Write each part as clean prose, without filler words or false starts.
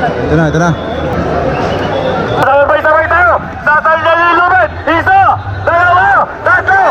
Ito na, ito na. Sabay-sabay tayo! Tatalya yung lubid! Isa! Dalawa! Tatlo!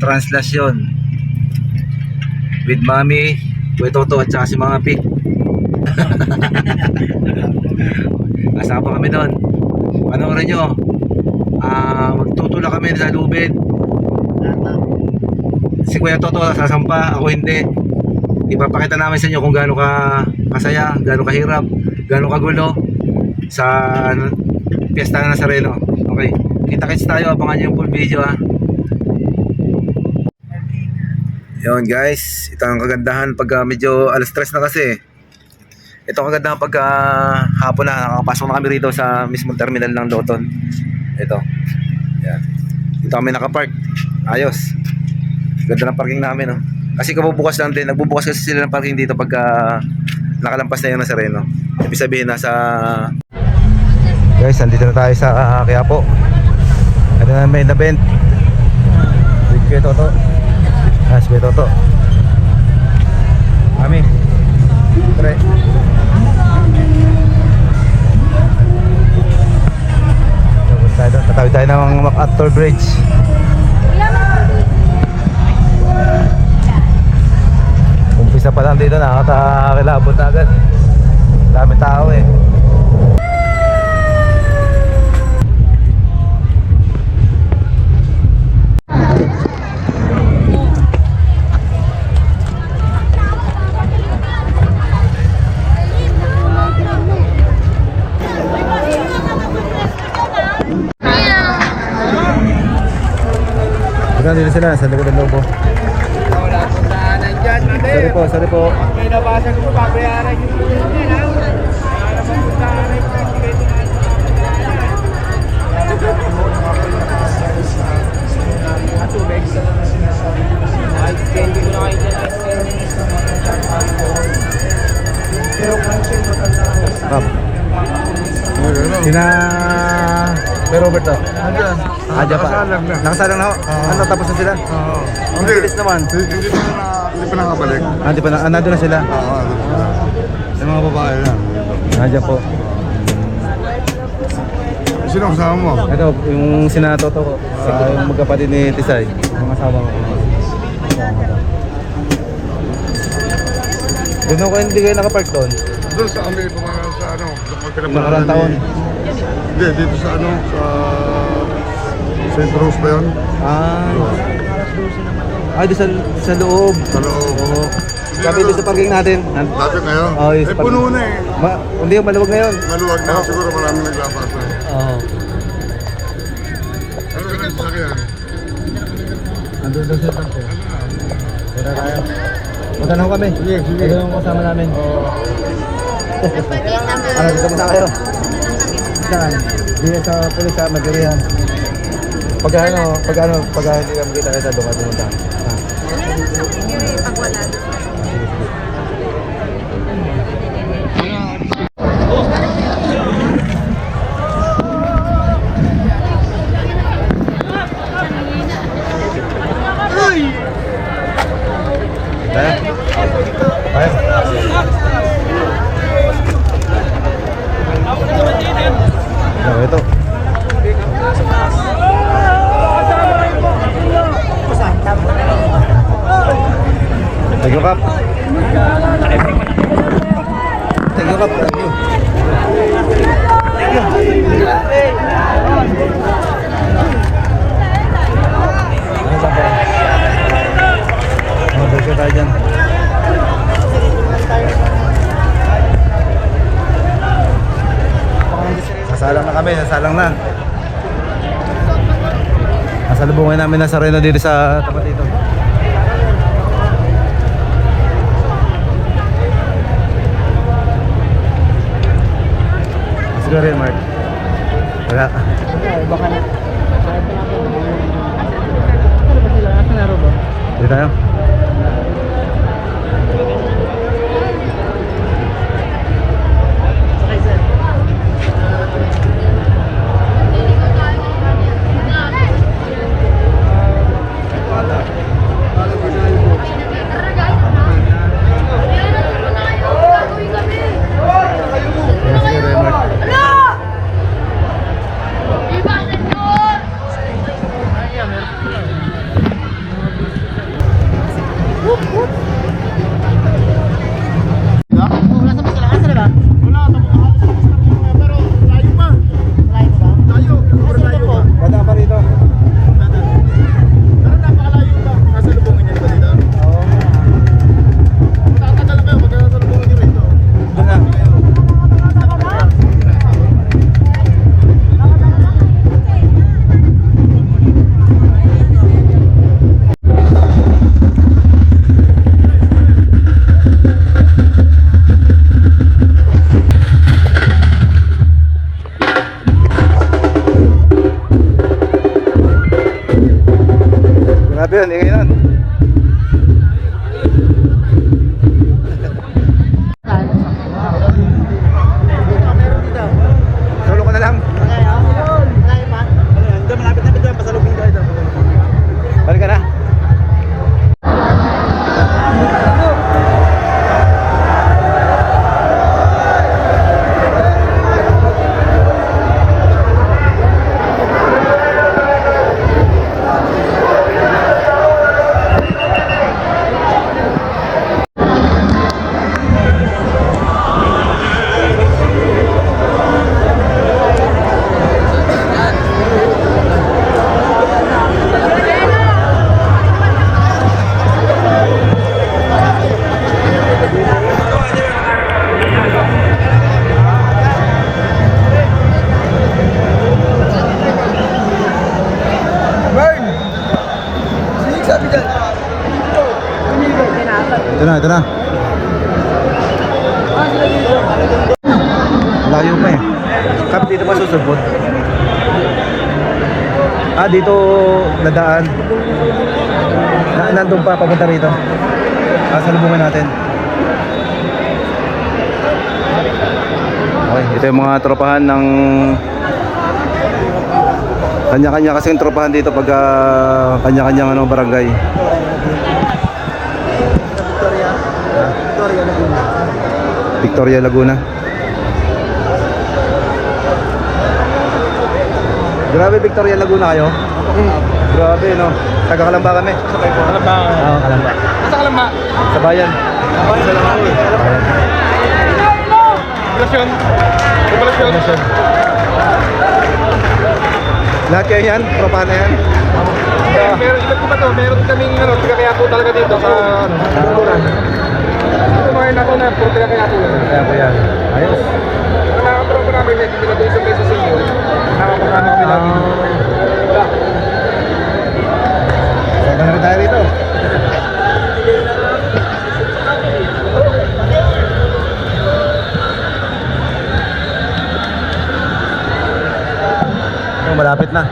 Translasyon with Mami, Kuya Toto at saka si mga Pig. Kasama kami doon. Panoorin nyo, magtutula kami sa lubid. Si Kuya Toto sasampa, ako hindi. Ipapakita namin sa inyo kung gaano kasaya, gaano kahirap, gaano kagulo sa piyesta ng Nazareno. Okay, kita-kits tayo, abangan nyo yung full video ha. Yun guys, ito ang kagandahan pag medyo alas 3 na kasi. Ito ang kagandahan pag hapon na, nakakapasok na kami rito sa mismong terminal ng Loton. Ito. Yan. Dito kami nakapark. Ayos. Ganda ng parking namin, no? Kasi kabubukas lang din, nagbubukas kasi sila ng parking dito pag nakalampas na yung Nazareno. Ibig sabihin nasa... Guys, andito na tayo sa Quiapo. Ito na main event. With Kuya Toto. Kuya Toto. Mami. Tre. Tatawid tayo ng MacArthur Bridge. Umpisa pa lang dito, nakakilabot na agad. Dami tao eh. Dito sila, sa likod ng lobo. Wala akong daanan dyan. Sorry po. May nabasa ko pa, bayaran yung lubid yan ha. Wala naman yung daanan dyan. Tubig. Ay, candy ko na kayo dyan. Sina Robert to? Andyan. Andiyan pa. Nakasalang na. Nakasalang na ho? Ano, tapos na sila? Oo. Ang bilis naman. Hindi pa nakabalik. Hindi pa na, nandun na sila? Oo. Yung mga babae na. Andiyan po. Sino kasama mo? Ito, yung sina Toto ko. Yung magkapatid ni Tisay. Yung asawa ko. Doon ako hindi kayo nakapark doon? Doon sa kami, sa ano, sa pagkalapanan. Nakarang taon? Hindi, dito sa ano, sa St. Rose ba yun? Doon sa loob. Sa loob. Oo. Sabi doon sa parking natin. Dati ngayon? Oo, yung sa puno na eh. Hindi, maluwag ngayon. Maluwag na, siguro maraming naglapasa. Oo. Ano ka na sa sakyan? Andun sa sentang po. Punta tayo. Punta na ho kami. Sige. Ito yung kasama namin. Ano, dito muna kayo. Saan? Dito sa pulis sa Magirihan. Pag hindi kami kita doon ka pumunta. Pag wala. Ito. Kap. Thank you, Kap. Thank you. Mabalik tayo dyan. Sasalang na kami, sasalang na. Nasalubungan namin ng Sareno dito sa tapat dito. Siguro yun, Mark. Wala. Baka na. Dito tayo. Grabe yun, ingay nun. Solo ko na lang. Balik ka na. Ito na. Layo pa eh. Kap, dito pa susubot. Dito nadaan. Nandun pa, papunta rito. Salubungan natin. Okay, ito yung mga tropahan ng kanya-kanya kasing tropahan dito pag kanya-kanyang barangay. Victoria Laguna. Grabe, Victoria Laguna kayo? Grabe, no? Taga Kalamba kami. Kalamba. Oo, Kalamba. Sa Kalamba. Sa bayan. Sa Kalamba. Poblasyon. Poblasyon. Lahat kayo yan? Tropa na yan? Meron ilan po ba to? Meron kaming tiga kaya po talaga dito sa Bukuran. Ito mga yun ako na puro tiga kaya po. Kaya po yan. Ayos. Ang nakakatropa namin, may binigay isang peso sa inyo. Nakakapagano kami lagi. Saan na rin tayo rito? Malapit na.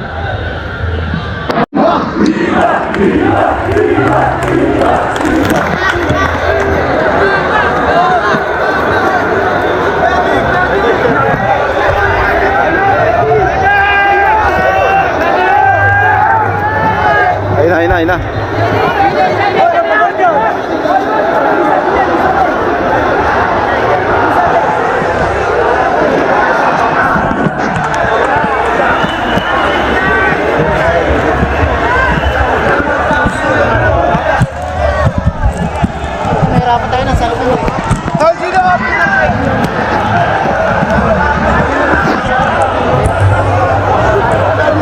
Ayun na.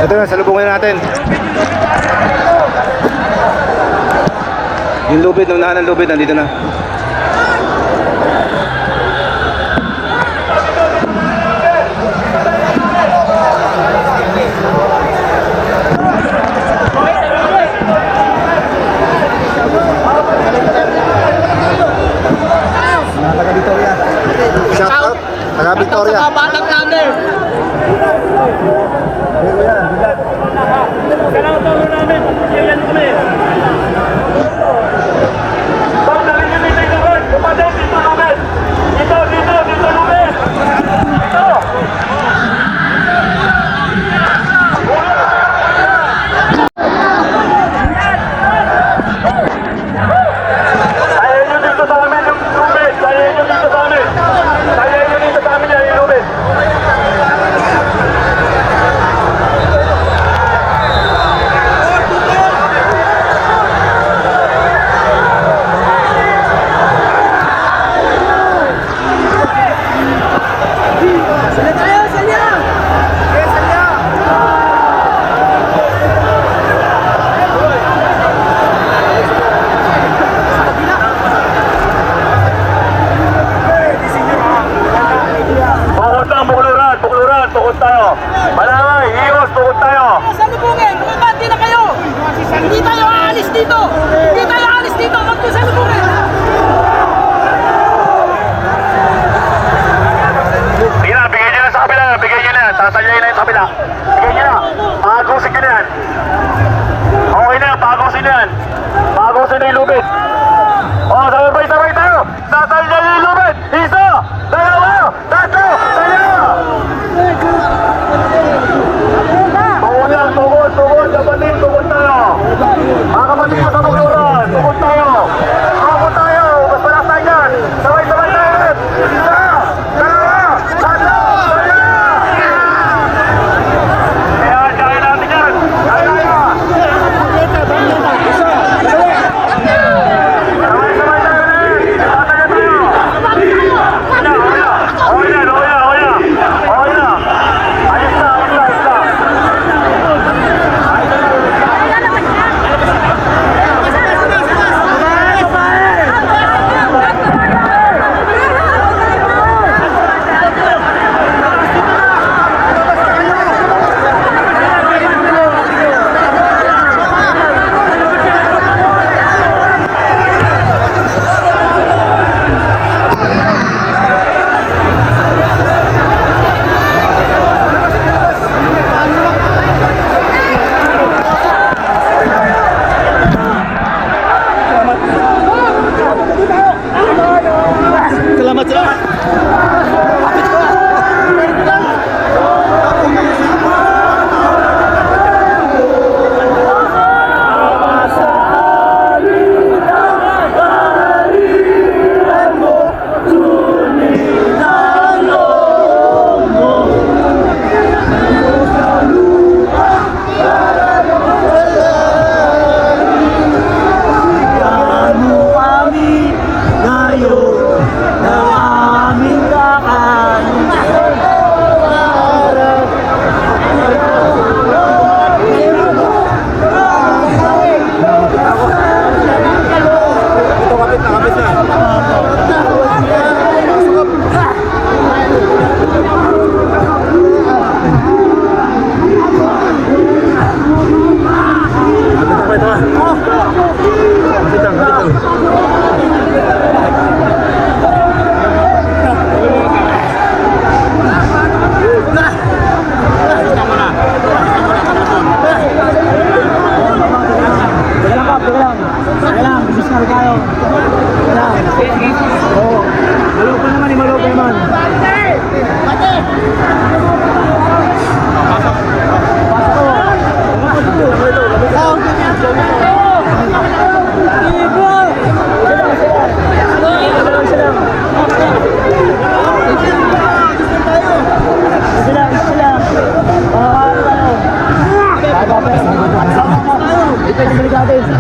Ito na, salubungin natin. Yung lubid, nung nahan ng lubid, nandito na. Shout out. Taga Victoria. Sa mga batang namin. Kailangan tawag namin. Iyan kami. Pag narinig yung dito, kumasin dito namin. Dito namin. Dito. Ayaw nyo dito sa amin yung lubid. Ayaw nyo dito sa amin. Ayaw nyo dito sa amin yung lubid. Tukod tayo. Malangay, Ios, tukod tayo. Salubungin, bumabati na kayo. Hindi tayo aalis dito. Hindi tayo aalis dito. Magkasalubungin. Sige na, bigyan nyo na sa kabila. Bigyan nyo na. Tatalyayin na yung sa kabila. Bigyan nyo na. Pagagusin nyo na yan. Okay na, pagagusin na yan. Pagagusin na yung lubid. O, sabay tayo. Tatalyayin yung lubid. Isa, dalawa, tatlo, dalawa. Tugod, kapatid, tugod tayo. Mga kapatid mo sa tuguran, tugod tayo. Tugod tayo, mas malas tayo dyan. Sabay tayo. Isa, dalawa, tatlo, dalawa. Ayan, kaya natin yan. Kaya. Sabay tayo rin. Tataya tayo. Oya. Ayos na.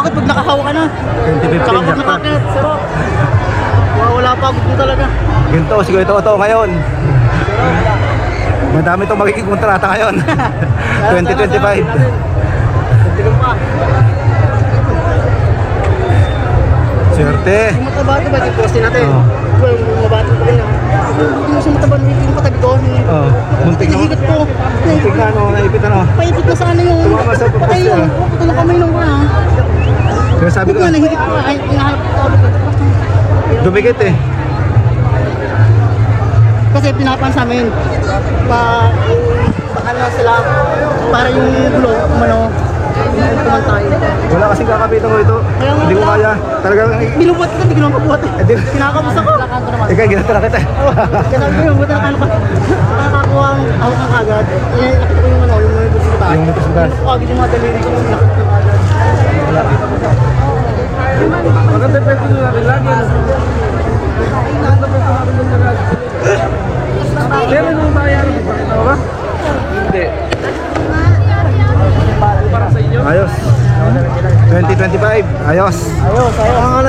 pagod pag nakahawa ka na. 2015 Tsaka pag jackpot. nakakit, sarap. Wala pagod mo talaga. Ginto, siguro ito ngayon. Madami itong magiging kontrata ngayon. 2025. Swerte. Yung mataba ito ba, yung poste natin? Oo. Yung mabati ko rin. Yung sa mataba yung katabi ko. Oh, muntik na. Hinihigat ko. Muntik na, ano, naipit ano. Paipit na sana yung... Tumama sa poste, Patay yung... ah. Ito na kamay nung ha. Kaya sabi ko, Huwag na nahigit ko. Ay, inahalap ko. dumikit eh. Kasi pinapan sa amin. Baka na sila. Para yung gulo, umano. Kumantay. Wala kasing kakapitan ko ito. Hindi ko kaya. Talagang, Binubuhat ko, hindi ko naman mabuhat eh. di, Kinakabos ako. ikaw, ginata na kita. Kaya sabi ko yung buta na ano pa. Nakakakuha ang awak ng agad. Nakita ko yung ano, yung mga butas. Yung butas. Nakakagid yung mga daliri ko. Nakita ko agad. Maganda pwede nyo natin lagi. Maganda pwede natin doon lagi. Meron yung bayaran mo, pakita mo ba? Hindi. Para sa inyo? Ayos. 2025. Ayos. Ayos.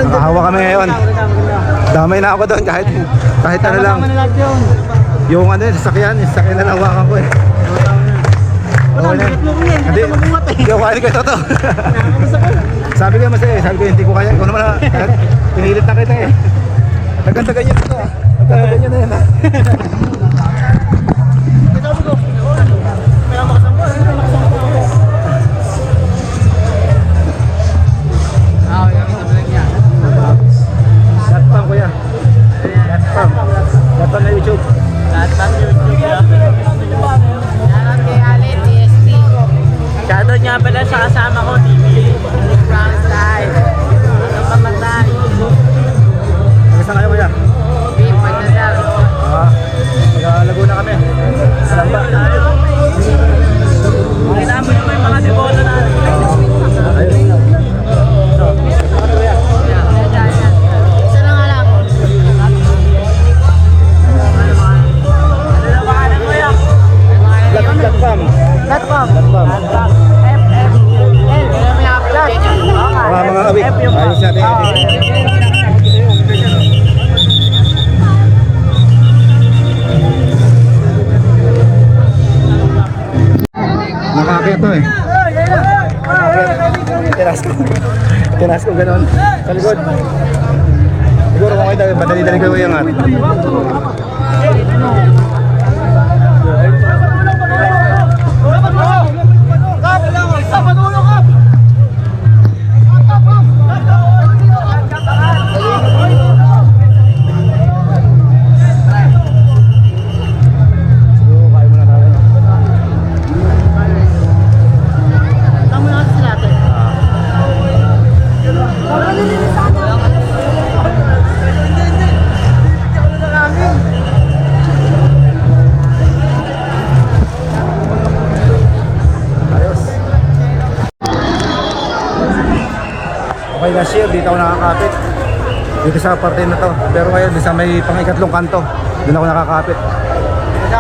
Nakahawa kami ngayon. Damay na ako doon kahit ano lang. Tama na lahat yun. Yung ano yung sasakyan na nawakan ko eh. Wala, Okay na. bigat mo ko yan. Hindi Hindi, ka mabuhat eh. hindi ako kaya kayo toto. Nakakabos ako. Sabi ko masaya eh, sabi ko hindi ko kaya. Ikaw naman na, pinilit na kita eh. Nagkantagan yun ito ah. Nagkantagan yun na yan ah. Kaya sabi ko, may makasama ko. May makasama ko ako. Datpam kuya. Datpam. Datpam na YouTube. Shoutout nga pala sa kasama ko, TV. Brown Style. Ano pamatay? Nagkasang kayo kuya? Beef, pagdadal. Laguna kami. Salamba. Kailangan mo naman yung mga deboto natin. Ayos. Isa na nga lang. Ano na pangalan mo yan? Datpam. Datpam. Datpam. L. May upload. Mga awit. Ayos natin. Nakakit to eh. Tinas ko. Tinas ko ganon. Sa likod. Siguro kung kayo madali-dali ko yung angat. Siguro kaya muna tayo. Tama na kasi sila ate. Ayos. Okay na share, dito ako nakakapit. Dito sa parte na to. Pero ngayon, sa may pang-ikatlong kanto, doon ako nakakapit. Maganda.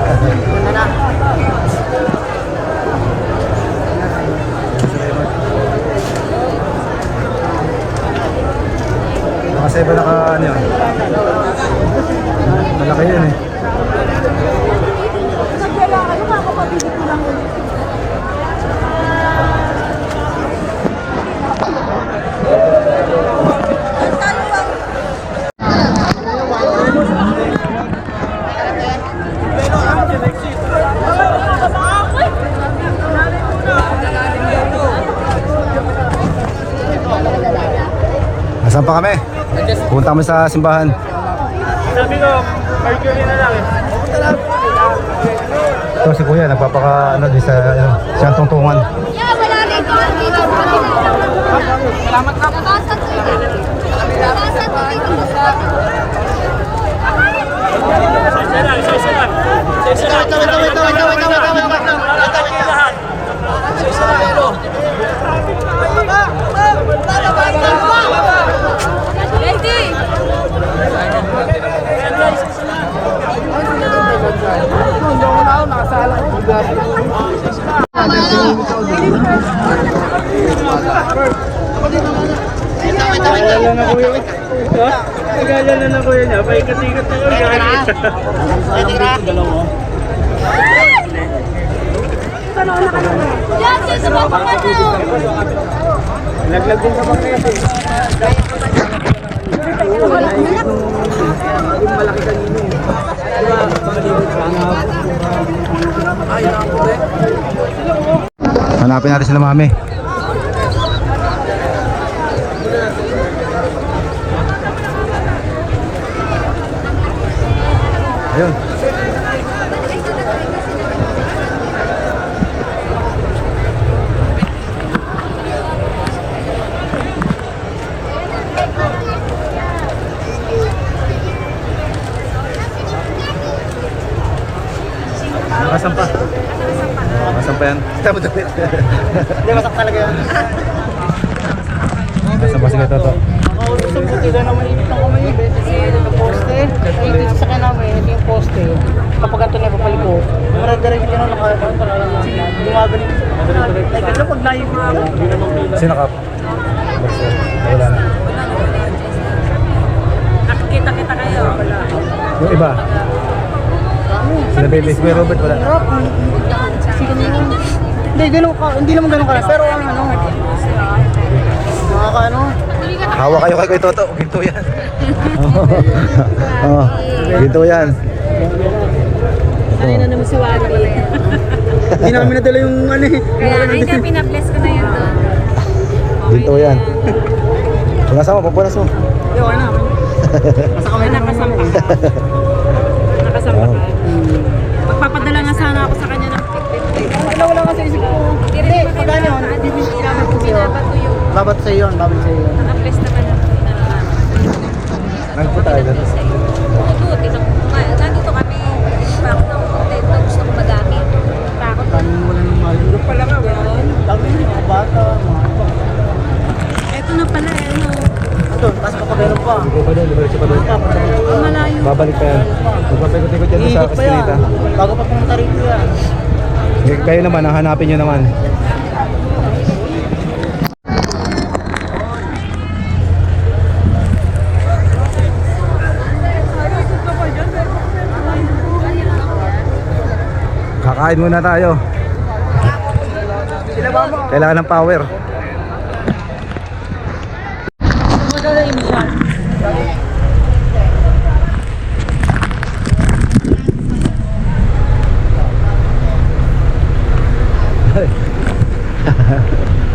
Ganda na. Mga 7 naka ano yun. Malaki yun eh. Nasaan pa kami? Punta kami sa simbahan. Sabi ko, Mercury na lang eh. Ito si Kuya, nagpapaka ano di sa siyang tungtungan. Yeah, wala rito. Dito. Salamat na. Nabasag dito. Nabasag dito. Nagala na kuya. Ha? Nagala na kuya niya. Paikat-ikat na kuya. Yan, sa baba ka na. Naglag din sa paket eh. Malaki kanino eh. Hanapin natin sila mami. Ayun. Nakasampa. Nakasampa yan. Hindi, masak talaga yan. Nakasampa si Toto. Gusto mo tila na mainit ng kamay yung kasi yung poste. Ay, dito sa kanya namin, ito yung poste. Kapag ito na papaliko, maragdarin ka na gumagaling. Ay, kasi pag layo ko ako. Sino ka? Wala na. Nakikita-kita kayo. Yung iba? Sila baby, si Kuya Robert wala. Hindi, hindi naman ganun ka. Pero ano, nakaka-ano. Hawa kayo kay Toto. Ginto yan. Oo. Ginto yan. Ano na naman si Wally. Hindi namin nadala yung ano eh. Kaya nga, pinabless ko na yun doon. Ginto yan. Punas mo, papunas mo. Hindi, okay na. Basta kami na Nakasampa ka. Nakasampa ka. Magpapadala nga sana ako sa kanya ng wala nga sa isip ko. Hindi, pag ano, bibigyan namin ko sa'yo. Babat sa'yo yun, babat sa'yo yun. Naka-place naman ng pinalaman. Nagpunta tayo doon. Nandito kami. Bakit ako contento. Gusto ko magamit. Bakit? Kami wala ng mahal. Doon pala nga, gano'n. Dami mga bata, mga Ito na pala eh. Ano? ito, tapos kapag pa. Hindi pa doon, diretso pa doon. Ang malayo. Babalik pa yan. Magpapikot-ikot yan sa Iikot pa yan. Castilita. Bago pa pumunta rito yan. Kayo naman, hanapin nyo naman. Kakain muna tayo. Kailangan ng power.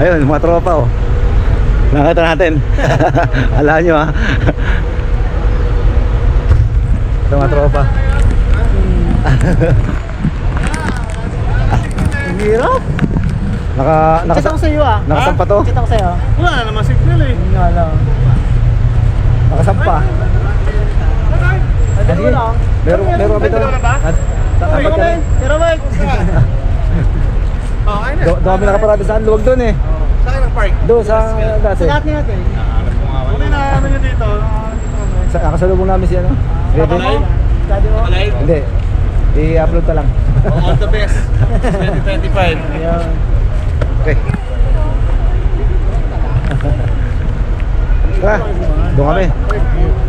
Ayun, mga tropa oh. Nakita natin. Alam nyo ha. Ito mga tropa. Ang hirap. Chat ako sa'yo ah. Nakasampa to? Chat ako sa'yo. Wala na naman signal eh. Hindi nga lang. Nakasampa. Ay, dalawa lang. Meron kami ito. Ay, kami. Pero wait. Doon kami nakaparada saan? Luwag doon eh. Saan ang park? Doon sa dati. Sa lahat niya natin. Hindi na ano nyo dito. Nakasalubong namin si ano? Ready? Daddy mo. Hindi. I-upload ka lang. All the best. 2025. Ayan. Okay. Tara, doon kami.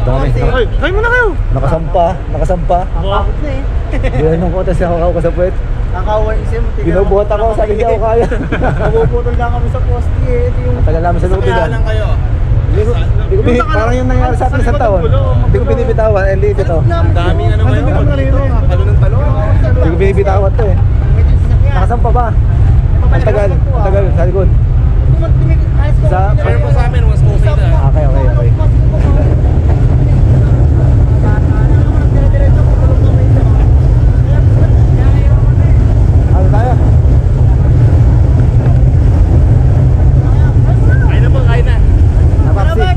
Doon kami. Ay, kayo muna kayo. Nakasampa. Ang bakit na eh. Yun nung kotas siya ako sa puwet. Nakawan isim. Binubuhat ako, sabi niya ako kaya. Mabuputol lang kami sa poste eh. Ito yung Matagal namin sa loob Kaya yan. lang kayo. Parang yung nangyari sa atin isang taon. Hindi ko binibitawan, hindi ito. Daming ano ngayon. Talo ng talo. Hindi ko binibitawan to eh. Nakasampa ba? Ang tagal, sa likod. Sa... Share mo sa amin, mas okay na. Okay. Ano tayo? Kain na po, kain na. Napapsi.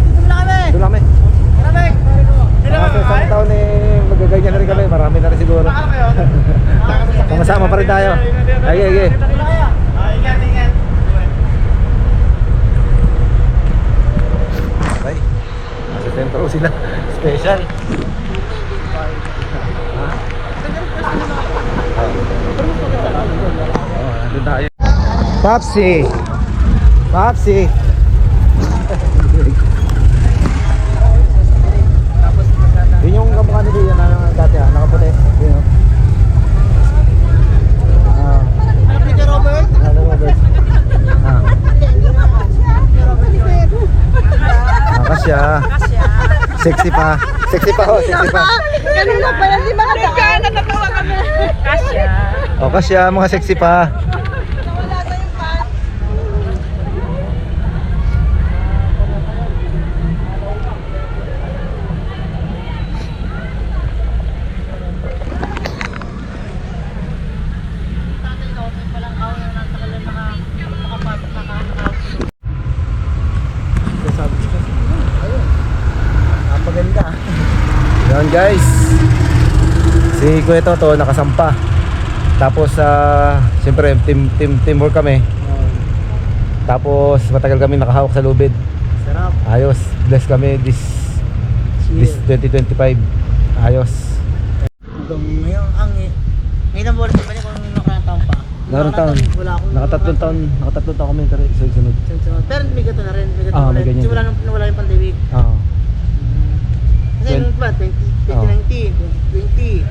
Doon kami. Kasi isang taon eh, magaganyan na rin kami. Marami na rin siguro. Sama-sama pa rin tayo. Okay. Ingat. Ay, nasa sentro sila. Special. Nandun tayo. Papsi. kasya. Sexy pa. Sexy pa ho, sexy pa. Kanina pa yan, di ba? Natatawa kami. Kasya. O kasya, mga sexy pa. Nawala na yung pan. Napaganda. Yan guys. Si Kuya Toto nakasampa. Tapos siyempre teamwork kami. Tapos matagal kami nakahawak sa lubid. Sarap. Ayos. Bless kami this 2025. Ayos. Ngayon, ngayon ang board ba niya kung nakarang taon pa? Nakarang taon. Wala akong... Nakatatlong taon kami sunod. Sunod. Pero may gato na rin. May gato Ah, na may rin. ganyan Kasi wala din. nung nawala yung pandemic. Oo. Kasi Twen- nung ba, 2019, 2020,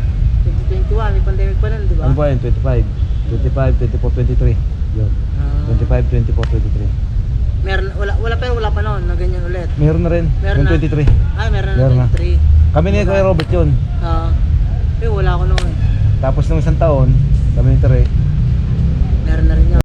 2021, may pandemic pa nun, di ba? Ano ba yun? 25, 24, 23. Yun. 25, 24, 23. Meron, wala pero wala pa noon na ganyan ulit. Meron na rin. Meron Yung na. 23. Ay, meron Meron na na. 23. Kami ni Kuya Robert yun. Wala ako noon. Tapos nung isang taon, kami ni Tere. Meron na rin yun.